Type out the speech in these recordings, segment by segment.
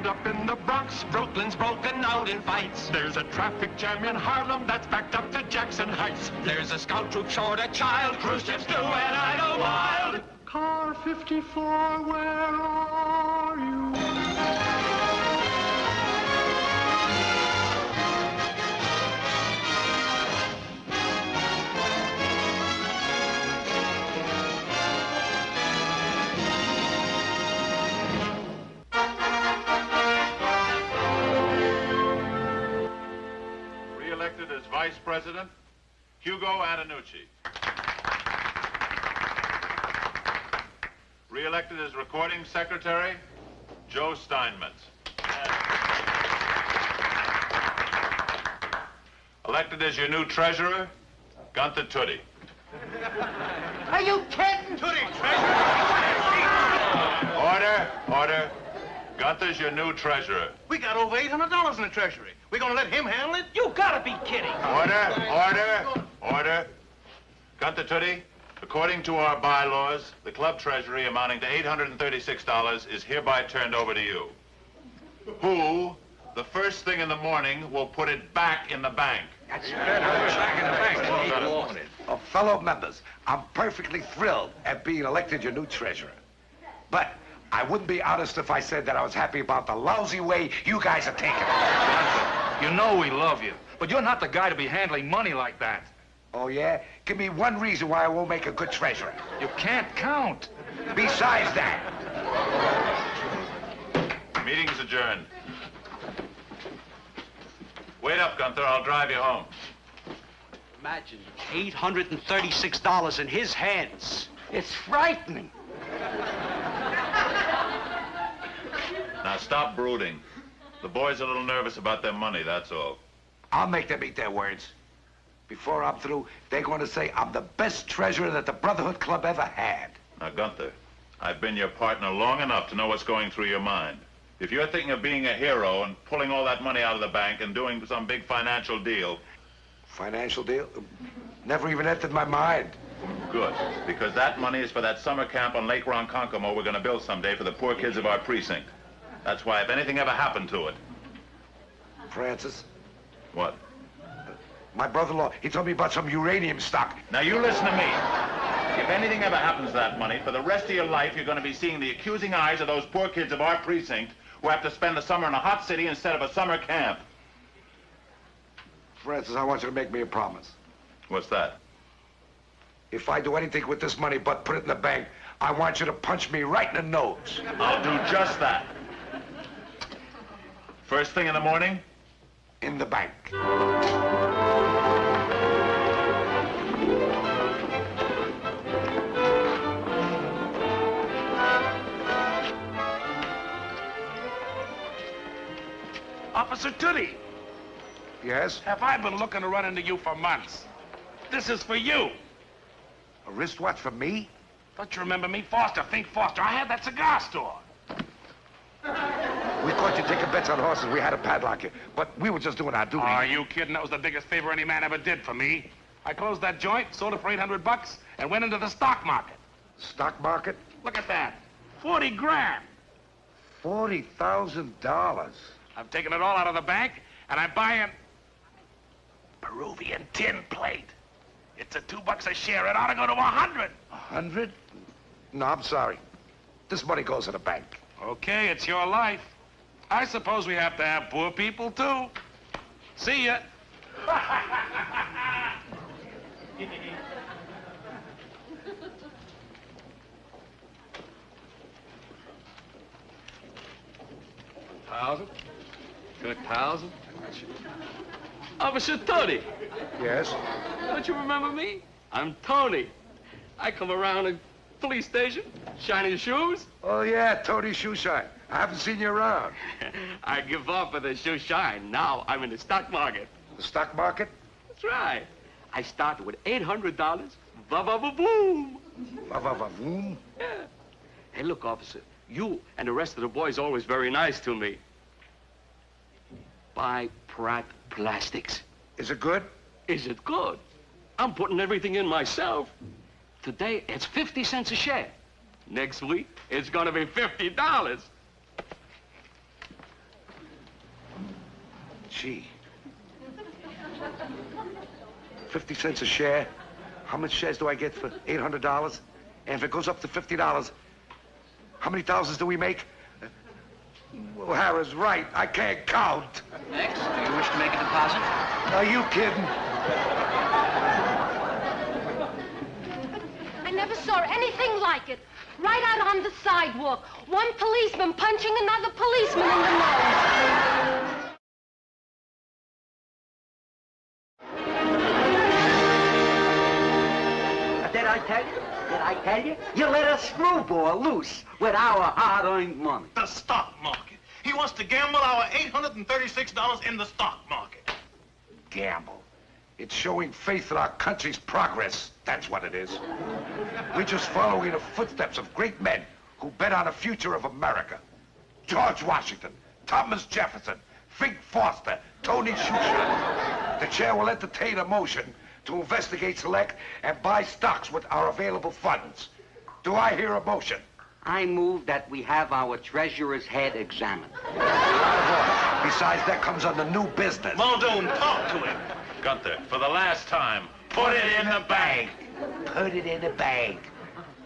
Up in the Bronx, Brooklyn's broken out in fights. There's a traffic jam in Harlem that's backed up to Jackson Heights. There's a scout troop short a child, cruise ships do, and I know wild. Car 54, where are you? Re-elected as Vice President, Hugo Antonucci. Re-elected as Recording Secretary, Joe Steinmetz. Elected as your new treasurer, Gunther Toody. Are you kidding? Toody, treasurer! Order, order. Gunther's your new treasurer. We got over $800 in the treasury. We're gonna let him handle it? You gotta be kidding. Order, order, order. Gunther Toody, according to our bylaws, the club treasury amounting to $836 is hereby turned over to you. Who, the first thing in the morning, will put it back in the bank? That's back in the bank. Oh, fellow members, I'm perfectly thrilled at being elected your new treasurer. But I wouldn't be honest if I said that I was happy about the lousy way you guys are taking it. You know we love you, but you're not the guy to be handling money like that. Oh, yeah? Give me one reason why I won't make a good treasurer. You can't count. Besides that. Meeting's adjourned. Wait up, Gunther. I'll drive you home. Imagine $836 in his hands. It's frightening. Now stop brooding. The boys are a little nervous about their money, that's all. I'll make them eat their words. Before I'm through, they're going to say I'm the best treasurer that the Brotherhood Club ever had. Now, Gunther, I've been your partner long enough to know what's going through your mind. If you're thinking of being a hero and pulling all that money out of the bank and doing some big financial deal... Financial deal? Never even entered my mind. Good, because that money is for that summer camp on Lake Ronkonkoma we're going to build someday for the poor kids of our precinct. That's why if anything ever happened to it... Francis? What? My brother-in-law, he told me about some uranium stock. Now, you listen to me. If anything ever happens to that money, for the rest of your life, you're going to be seeing the accusing eyes of those poor kids of our precinct who have to spend the summer in a hot city instead of a summer camp. Francis, I want you to make me a promise. What's that? If I do anything with this money but put it in the bank, I want you to punch me right in the nose. I'll do just that. First thing in the morning? In the bank. Officer Toody, Yes? have I been looking to run into you for months? This is for you. A wristwatch for me? Don't you remember me? Foster, Think Foster. I had that cigar store. We caught you taking bets on horses. We had to padlock you. But we were just doing our duty. Are you kidding? That was the biggest favor any man ever did for me. I closed that joint, sold it for $800, and went into the stock market. Stock market? Look at that. 40 grand. $40,000. I've taken it all out of the bank, and I'm buying Peruvian tin plate. It's a $2 a share. It ought to go to 100. 100? No, I'm sorry. This money goes to the bank. Okay, it's your life. I suppose we have to have poor people, too. See ya. $1,000. Officer Toody. Yes? Don't you remember me? I'm Tony. I come around the police station, shining shoes. Oh, yeah, Tony Shoe Shine. I haven't seen you around. I give up for the shoe shine. Now I'm in the stock market. The stock market? That's right. I started with $800. Ba-ba-ba-boom. Va-va-va-voom? Yeah. Hey, look, officer. You and the rest of the boys are always very nice to me. Buy Pratt Plastics. Is it good? Is it good? I'm putting everything in myself. Today, it's 50 cents a share. Next week, it's gonna be $50. Gee. 50 cents a share. How much shares do I get for $800? And if it goes up to $50, how many thousands do we make? Well, Harris right. I can't count. Next, do you wish to make a deposit? Are you kidding? I never saw anything like it. Right out on the sidewalk. One policeman punching another policeman in the nose. Did I tell you? Did I tell you? You let a screwball loose with our hard-earned money. The stock market. He wants to gamble our $836 in the stock market. Gamble. It's showing faith in our country's progress. That's what it is. We're just following the footsteps of great men who bet on the future of America. George Washington, Thomas Jefferson, Fink Foster, Tony Shoeshine. The chair will entertain a motion to investigate, select, and buy stocks with our available funds. Do I hear a motion? I move that we have our treasurer's head examined. Besides, that comes under new business. Muldoon, talk to him. Gunther, for the last time, put it in the bank. Put it in the bank.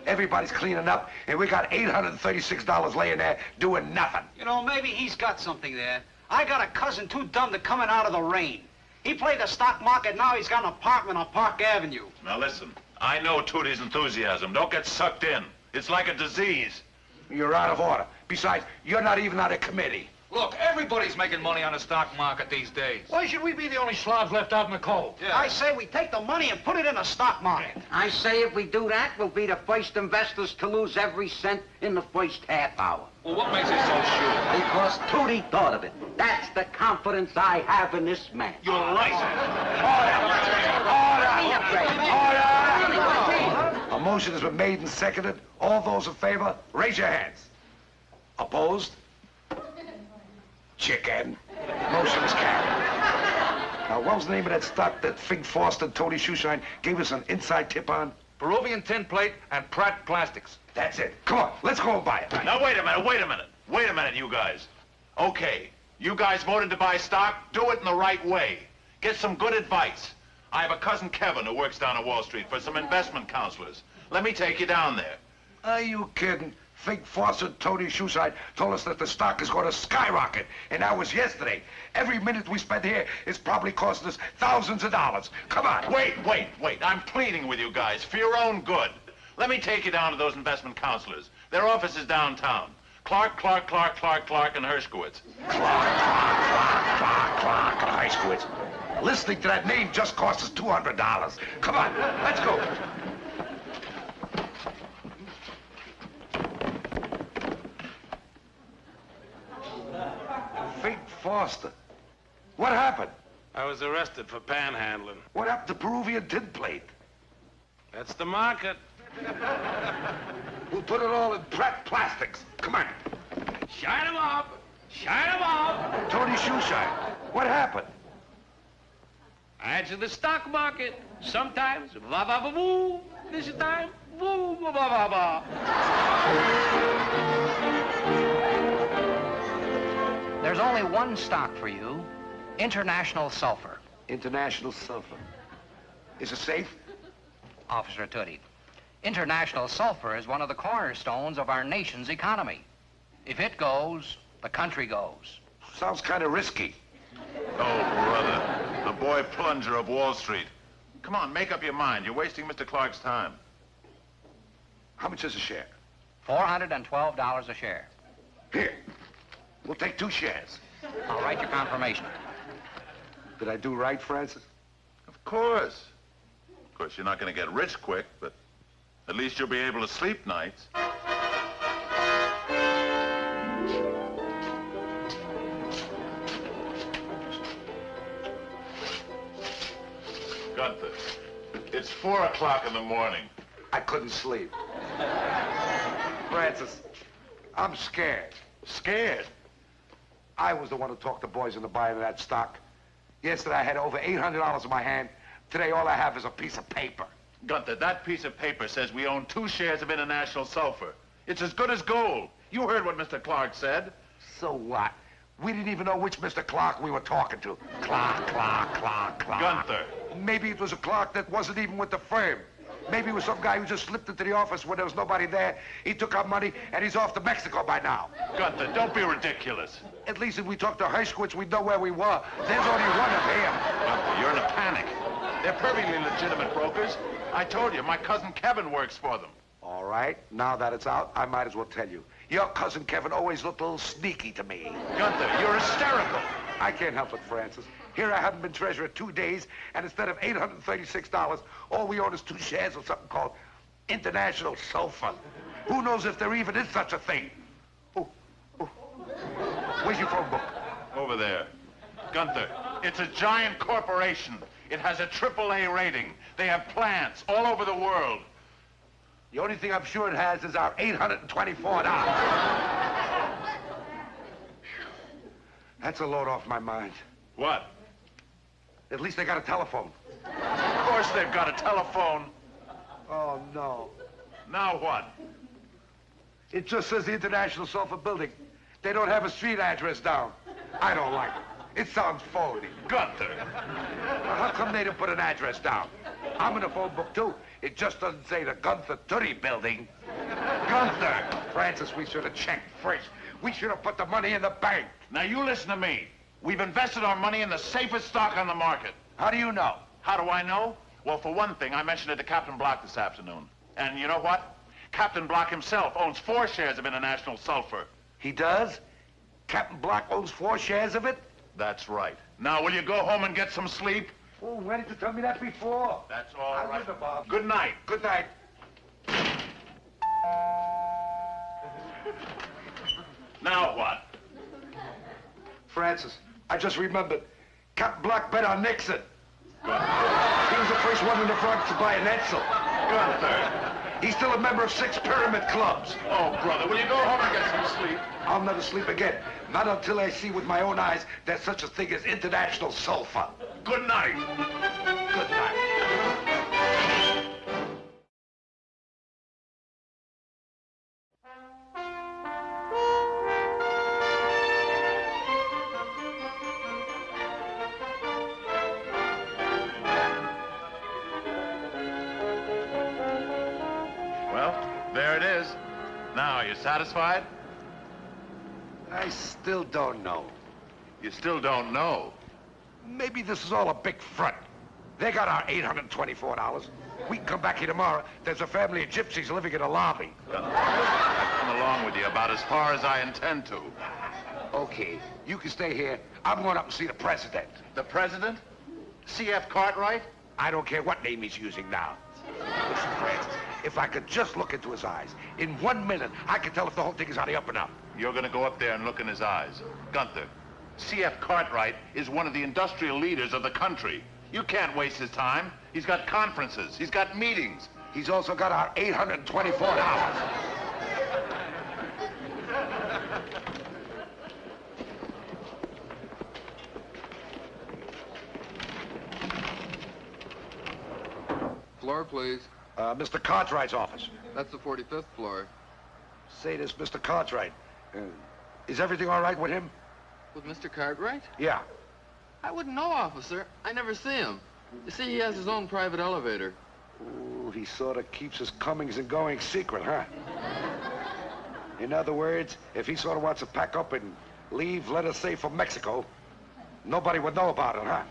Everybody's cleaning up, and we got $836 laying there doing nothing. You know, maybe he's got something there. I got a cousin too dumb to come in out of the rain. He played the stock market, now he's got an apartment on Park Avenue. Now listen, I know Toody's enthusiasm. Don't get sucked in. It's like a disease. You're out of order. Besides, you're not even on a committee. Look, everybody's making money on the stock market these days. Why should we be the only slobs left out in the cold? Yeah. I say we take the money and put it in the stock market. I say if we do that, we'll be the first investors to lose every cent in the first half hour. Well, what makes you so sure? Because Toody thought of it. That's the confidence I have in this man. You're right. Order! A motion has been made and seconded. All those in favor, raise your hands. Opposed? Chicken. Motion is carried. Now, what was the name of that stock that Fink Foster and Tony Shoeshine gave us an inside tip on? Peruvian tin plate and Pratt plastics. That's it. Come on, let's go and buy it. Now, wait a minute, wait a minute. Wait a minute, you guys. Okay, you guys voted to buy stock. Do it in the right way. Get some good advice. I have a cousin Kevin who works down at Wall Street for some investment counselors. Let me take you down there. Are you kidding? Fink Foster and Tony Shoeshine told us that the stock is going to skyrocket, and that was yesterday. Every minute we spend here is probably costing us thousands of dollars. Come on. Wait. I'm pleading with you guys for your own good. Let me take you down to those investment counselors. Their office is downtown. Clark, and Hershkowitz. Clark, and Hershkowitz. Listening to that name just cost us $200. Come on, let's go. Fink Foster. What happened? I was arrested for panhandling. What happened to Peruvian tin plate? That's the market. We'll put it all in Pratt plastics. Come on. Shine 'em up. Shine 'em up. Tony Shoeshine, what happened? I enter the stock market. Sometimes, va-va-va-boo. This time, boo-va-va-va. There's only one stock for you, International Sulfur. International Sulfur. Is it safe? Officer Toody, International Sulfur is one of the cornerstones of our nation's economy. If it goes, the country goes. Sounds kind of risky. Oh, brother. The boy plunger of Wall Street. Come on, make up your mind. You're wasting Mr. Clark's time. How much is a share? $412 a share. Here. We'll take 2 shares. I'll write your confirmation. Did I do right, Francis? Of course. Of course, you're not going to get rich quick, but at least you'll be able to sleep nights. Gunther, it's 4 o'clock in the morning. I couldn't sleep. Francis, I'm scared. Scared? I was the one who talked the boys into buying that stock. Yesterday, I had over $800 in my hand. Today, all I have is a piece of paper. Gunther, that piece of paper says we own 2 shares of International Sulfur. It's as good as gold. You heard what Mr. Clark said. So what? We didn't even know which Mr. Clark we were talking to. Clark. Gunther. Maybe it was a Clark that wasn't even with the firm. Maybe it was some guy who just slipped into the office when there was nobody there. He took our money, and he's off to Mexico by now. Gunther, don't be ridiculous. At least if we talked to Hershkowitz, we'd know where we were. There's only one of him. Gunther, you're in a panic. They're perfectly legitimate brokers. I told you, my cousin Kevin works for them. All right, now that it's out, I might as well tell you. Your cousin Kevin always looked a little sneaky to me. Gunther, you're hysterical. I can't help it, Francis. Here I haven't been treasurer 2 days, and instead of $836, all we own is 2 shares of something called International Sulfur. Who knows if there even is such a thing? Oh. Where's your phone book? Over there. Gunther, it's a giant corporation. It has a AAA rating. They have plants all over the world. The only thing I'm sure it has is our $824. That's a load off my mind. What? At least they got a telephone. Of course they've got a telephone. Oh, no. Now what? It just says the International Sulfur Building. They don't have a street address down. I don't like it. It sounds phony. Gunther. Well, how come they didn't put an address down? I'm in the phone book, too. It just doesn't say the Gunther Toody Building. Gunther! Francis, we should have checked first. We should have put the money in the bank. Now you listen to me. We've invested our money in the safest stock on the market. How do you know? How do I know? Well, for one thing, I mentioned it to Captain Block this afternoon. And you know what? Captain Block himself owns 4 shares of International Sulfur. He does? Captain Block owns 4 shares of it? That's right. Now, will you go home and get some sleep? Oh, why didn't you tell me that before? That's all right. Bob. Good night. Good night. Now what? Francis, I just remembered. Captain Block bet on Nixon. He was the first one in the Bronx to buy an Edsel. Gunther. He's still a member of 6 pyramid clubs. Oh, brother, will you go home and get some sleep? I'll never sleep again. Not until I see with my own eyes there's such a thing as International Sulfur. Good night. Good night. Well, there it is. Now, are you satisfied? I still don't know. You still don't know. Maybe this is all a big front. They got our $824. We can come back here tomorrow. There's a family of gypsies living in a lobby. I've come along with you about as far as I intend to. Okay, you can stay here. I'm going up and see the president. The president? C.F. Cartwright? I don't care what name he's using now. Listen, Francis, if I could just look into his eyes, in 1 minute, I could tell if the whole thing is on the up and up. You're going to go up there and look in his eyes. Gunther, C.F. Cartwright is one of the industrial leaders of the country. You can't waste his time. He's got conferences. He's got meetings. He's also got our $824. Floor, please. Mr. Cartwright's office. That's the 45th floor. Say this, Mr. Cartwright. Is everything all right with him? With Mr. Cartwright? Yeah. I wouldn't know, officer. I never see him. You see, he has his own private elevator. Ooh, he sort of keeps his comings and goings secret, huh? In other words, if he sort of wants to pack up and leave, let us say, for Mexico, nobody would know about it, huh?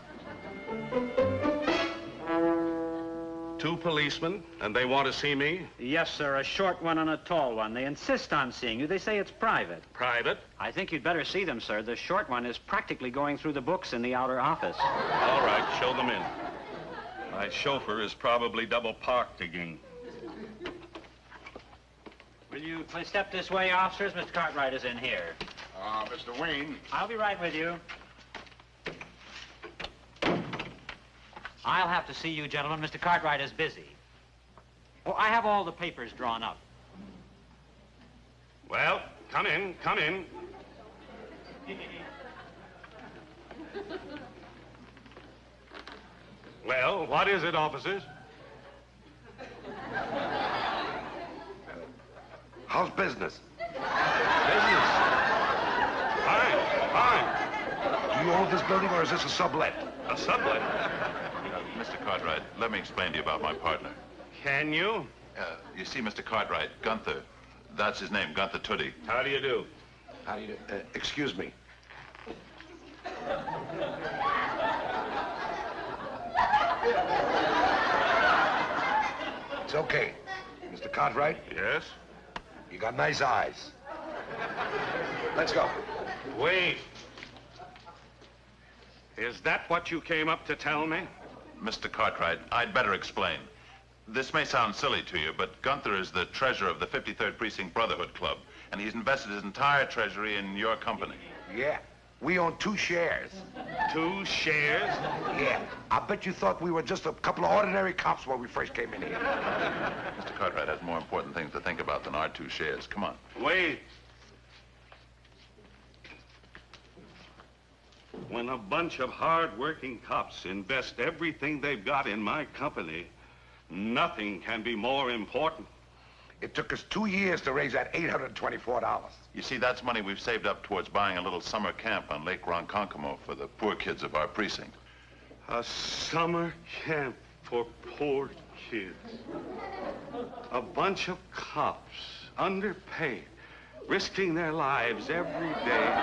2 policemen, and they want to see me? Yes, sir, a short one and a tall one. They insist on seeing you. They say it's private. Private? I think you'd better see them, sir. The short one is practically going through the books in the outer office. All right, show them in. My chauffeur is probably double parked again. Will you please step this way, officers? Mr. Cartwright is in here. Mr. Wayne. I'll be right with you. I'll have to see you, gentlemen. Mr. Cartwright is busy. Oh, I have all the papers drawn up. Well, come in, come in. Well, what is it, officers? How's business? Business. Fine, fine. this building, or is this a sublet? A sublet? Mr. Cartwright, let me explain to you about my partner. Can you? You see, Mr. Cartwright, Gunther, that's his name, Gunther Toody. How do you do? How do you do? Excuse me. It's okay. Mr. Cartwright? Yes? You got nice eyes. Let's go. Wait. Is that what you came up to tell me? Mr. Cartwright, I'd better explain. This may sound silly to you, but Gunther is the treasurer of the 53rd Precinct Brotherhood Club, and he's invested his entire treasury in your company. Yeah. We own 2 shares. 2 shares? Yeah. I bet you thought we were just a couple of ordinary cops when we first came in here. Mr. Cartwright has more important things to think about than our 2 shares. Come on. Wait. When a bunch of hard-working cops invest everything they've got in my company, nothing can be more important. It took us 2 years to raise that $824. You see, that's money we've saved up towards buying a little summer camp on Lake Ronkonkoma for the poor kids of our precinct. A summer camp for poor kids. A bunch of cops, underpaid, risking their lives every day,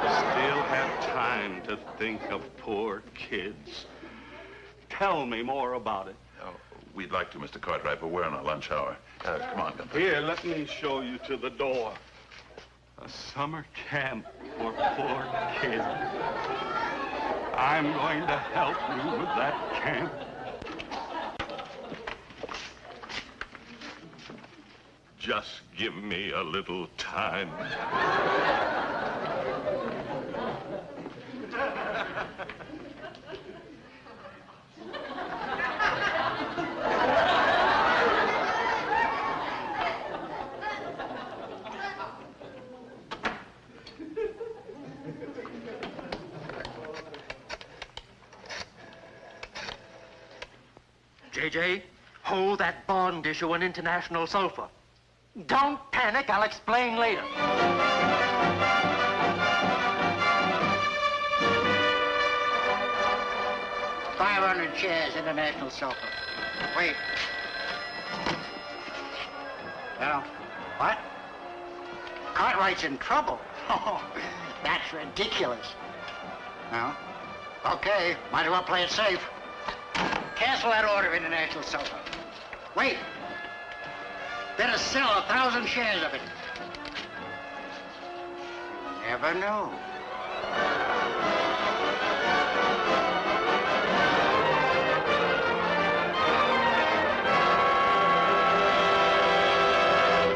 still have time to think of poor kids. Tell me more about it. Oh, we'd like to, Mr. Cartwright, but we're on our lunch hour. Come on, Gunther. Here, let me show you to the door. A summer camp for poor kids. I'm going to help you with that camp. Just give me a little time. JJ, hold that bond issue on international sulfur. Don't panic, I'll explain later. 500 shares, international sulfur. Wait. Well, what? Cartwright's in trouble. Oh, that's ridiculous. No? Okay, might as well play it safe. Cancel that order of international sulfur. Wait. Better sell 1,000 shares of it. Never knew.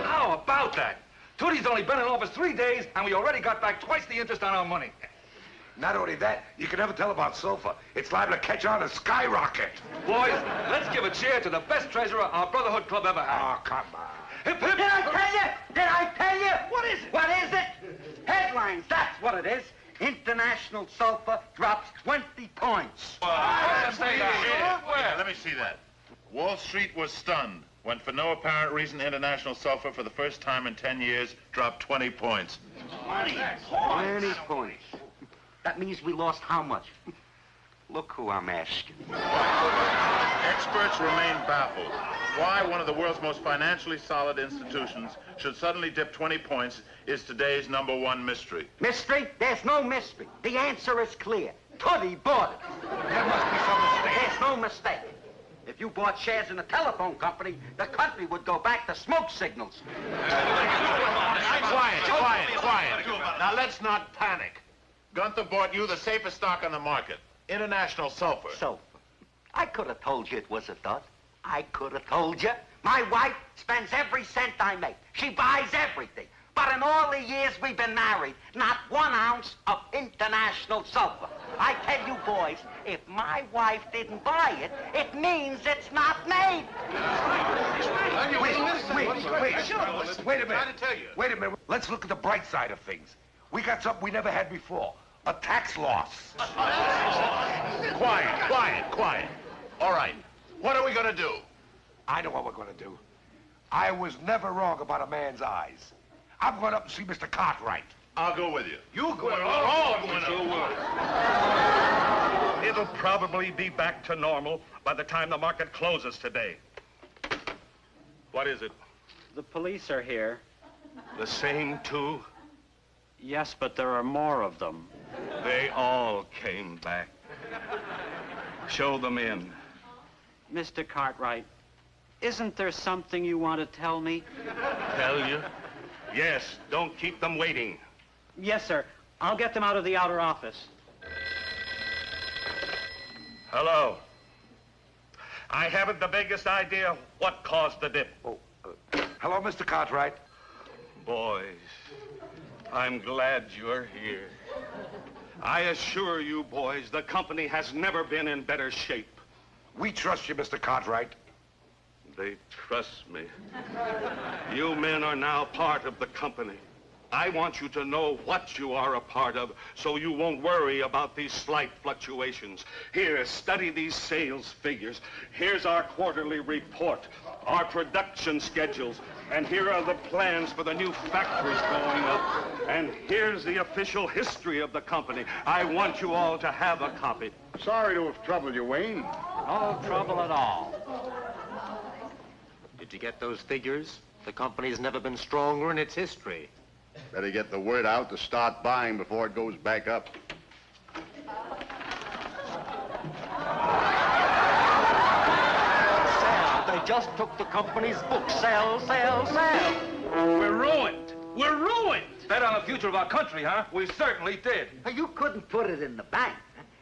How about that? Toody's only been in office 3 days, and we already got back twice the interest on our money. Not only that, you can never tell about sulfur. It's liable to catch on and skyrocket. Boys, let's give a cheer to the best treasurer our Brotherhood Club ever had. Oh, come on. Hip, hip. Did I tell you? Did I tell you? What is it? What is it? Headlines, that's what it is. International sulfur drops 20 points. Where? Let me see that. Wall Street was stunned when, for no apparent reason, international sulfur, for the first time in 10 years, dropped 20 points. 20 points. That means we lost how much? Look who I'm asking. Experts remain baffled. Why one of the world's most financially solid institutions should suddenly dip 20 points is today's #1 mystery. Mystery? There's no mystery. The answer is clear. Toody bought it. There must be some mistake. There's no mistake. If you bought shares in a telephone company, the country would go back to smoke signals. Quiet. Now, let's not panic. Gunther bought you the safest stock on the market, international sulfur. Sulfur. I could have told you it was a dud. I could have told you. My wife spends every cent I make. She buys everything. But in all the years we've been married, not 1 ounce of international sulfur. I tell you, boys, if my wife didn't buy it, it means it's not made. Wait a minute. Let's look at the bright side of things. We got something we never had before. A tax loss. Quiet. All right. What are we going to do? I know what we're going to do. I was never wrong about a man's eyes. I'm going up and see Mr. Cartwright. I'll go with you. You go. We're all going up. It'll probably be back to normal by the time the market closes today. What is it? The police are here. The same two? Yes, but there are more of them. They all came back. Show them in. Mr. Cartwright, isn't there something you want to tell me? Tell you? Yes, don't keep them waiting. Yes, sir. I'll get them out of the outer office. Hello. I haven't the biggest idea what caused the dip. Hello, Mr. Cartwright. Boys, I'm glad you're here. I assure you, boys, the company has never been in better shape. We trust you, Mr. Cartwright. They trust me. You men are now part of the company. I want you to know what you are a part of so you won't worry about these slight fluctuations. Here, study these sales figures. Here's our quarterly report, our production schedules, and here are the plans for the new factories going up. And here's the official history of the company. I want you all to have a copy. Sorry to have troubled you, Wayne. No trouble at all. Did you get those figures? The company's never been stronger in its history. Better get the word out to start buying before it goes back up. Sell. They just took the company's book. Sell, sell, sell. We're ruined. We're ruined. Bet on the future of our country, huh? We certainly did. You couldn't put it in the bank.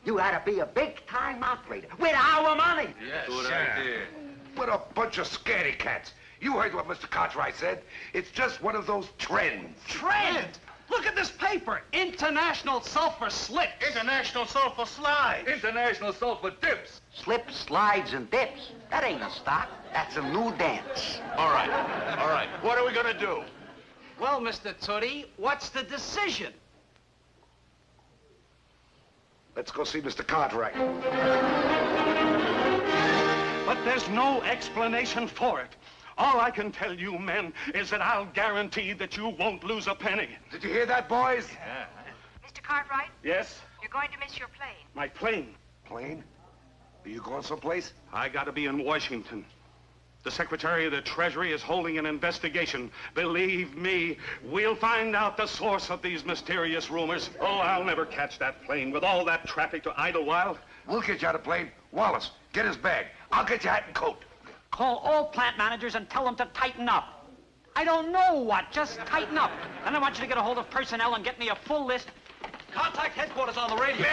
You had to be a big-time operator with our money. Yes, Good idea. What a bunch of scaredy cats. You heard what Mr. Cartwright said. It's just one of those trends. Trend? Look at this paper. International sulfur slips. International sulfur slide. International sulfur dips. Slips, slides, and dips. That ain't a stock. That's a new dance. All right. What are we going to do? Well, Mr. Toody, what's the decision? Let's go see Mr. Cartwright. But there's no explanation for it. All I can tell you, men, is that I'll guarantee that you won't lose a penny. Did you hear that, boys? Yeah. Mr. Cartwright, Yes? you're going to miss your plane. My plane. Plane? Are you going someplace? I gotta be in Washington. The Secretary of the Treasury is holding an investigation. Believe me, we'll find out the source of these mysterious rumors. Oh, I'll never catch that plane with all that traffic to Idlewild. We'll get you out of plane. Wallace, get his bag. I'll get your hat and coat. Call all plant managers and tell them to tighten up. I don't know what, just tighten up. And I want you to get a hold of personnel and get me a full list. Contact headquarters on the radio.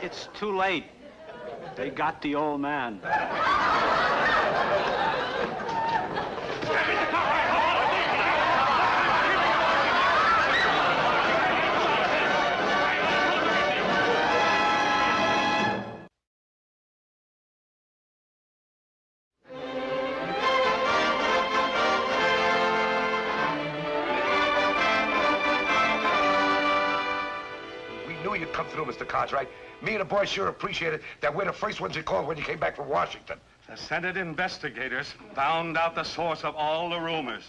It's too late. They got the old man. You'd come through, Mr. Cartwright. Me and the boys sure appreciated that we're the first ones you called when you came back from Washington. The Senate investigators found out the source of all the rumors.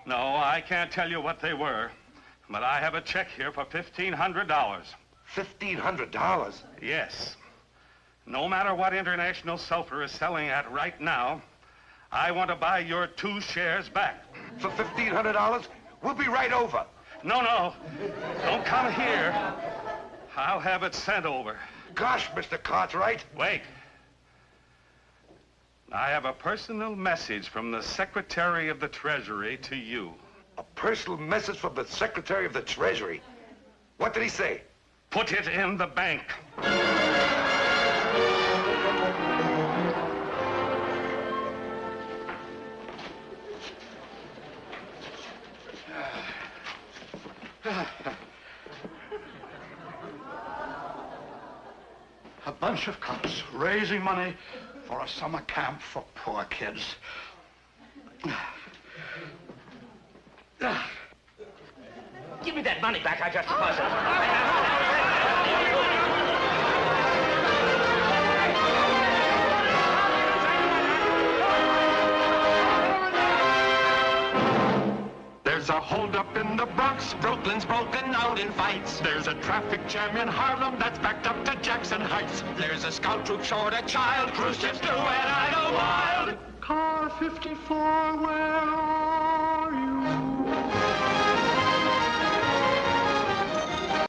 No, I can't tell you what they were, but I have a check here for $1,500. $1,500? Yes. No matter what International Sulfur is selling at right now, I want to buy your 2 shares back. For $1,500? We'll be right over. No. Don't come here. I'll have it sent over. Gosh, Mr. Cartwright. Wait. I have a personal message from the Secretary of the Treasury to you. A personal message from the Secretary of the Treasury? What did he say? Put it in the bank. A bunch of cops raising money for a summer camp for poor kids. Give me that money back I just deposited. There's a a holdup in the Bronx. Brooklyn's broken out in fights. There's a traffic jam in Harlem that's backed up to Jackson Heights. There's a scout troop short a child. Cruise ships do and I know wild. Car 54, where are